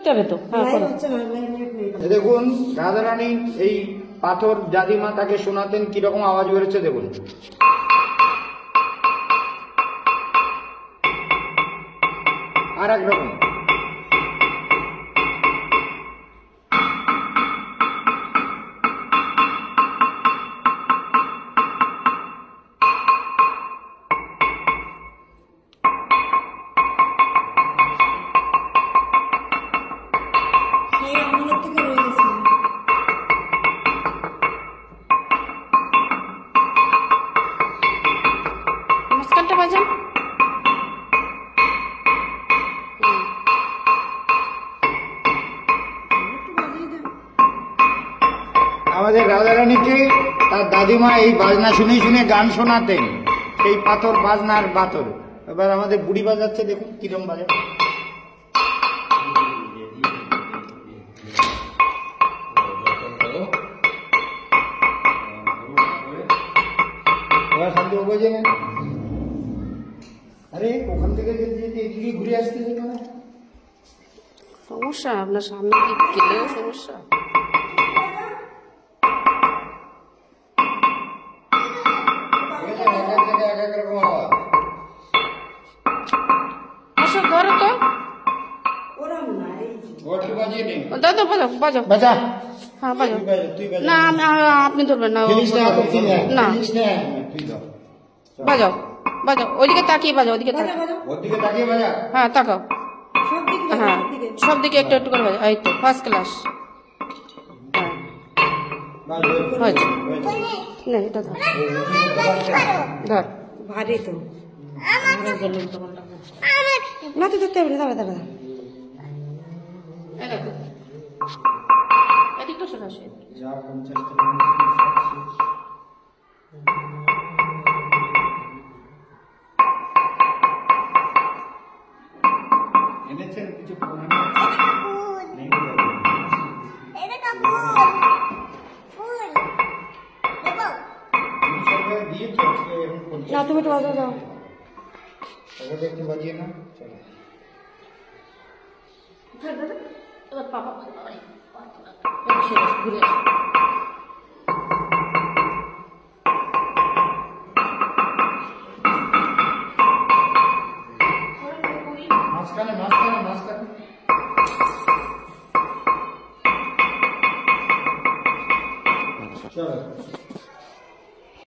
করতে হবে তো। দেখুন রাধারানী এই পাথর দাদিমা তাকে শোনাতেন কিরকম আওয়াজ বেরোচ্ছে দেখুন। আর একরকম মাঝখানটা বাজান। আমাদের রাধারানীকে তার দাদিমা এই বাজনা শুনে শুনে গান শোনাতেন, সেই পাথর বাজনার বাতর। এবার আমাদের বুড়ি বাজাচ্ছে দেখুন কিরম বাজে। এবার শান্তি বাজে না, আরে ওখান থেকে যেতে এদিকে ঘুরে আসতে কেন? সমস্যা আপনার সামনে কি গেলেও সমস্যা। ধরো তো দাদা, বাজাও বাজাও। বাজা, হ্যাঁ বাজাও। তুই বাজা। না আপনি ধরবেন না, না বাজাও বাজাও, ওইদিকে তাকিয়ে বাজাও, ওইদিকে ওদিকে তাকিয়ে বাজা। হ্যাঁ তাকাও, হ্যাঁ সব দিকে একটু একটু করে বাজাও। এই তো ফার্স্ট ক্লাস। হয়েছে, না এটা ধর ধর ভারী তো না, তো ধরতে হবে না। দাঁড়া দাঁড়া, এদিকটা চলে আসে। এনেছেন কিছু না, তুমি একটু বাজাও যাও। একটু বাজিয়ে না, চলো। ঘুরে মাঝখানে মাঝখানে মাঝখানে চলো।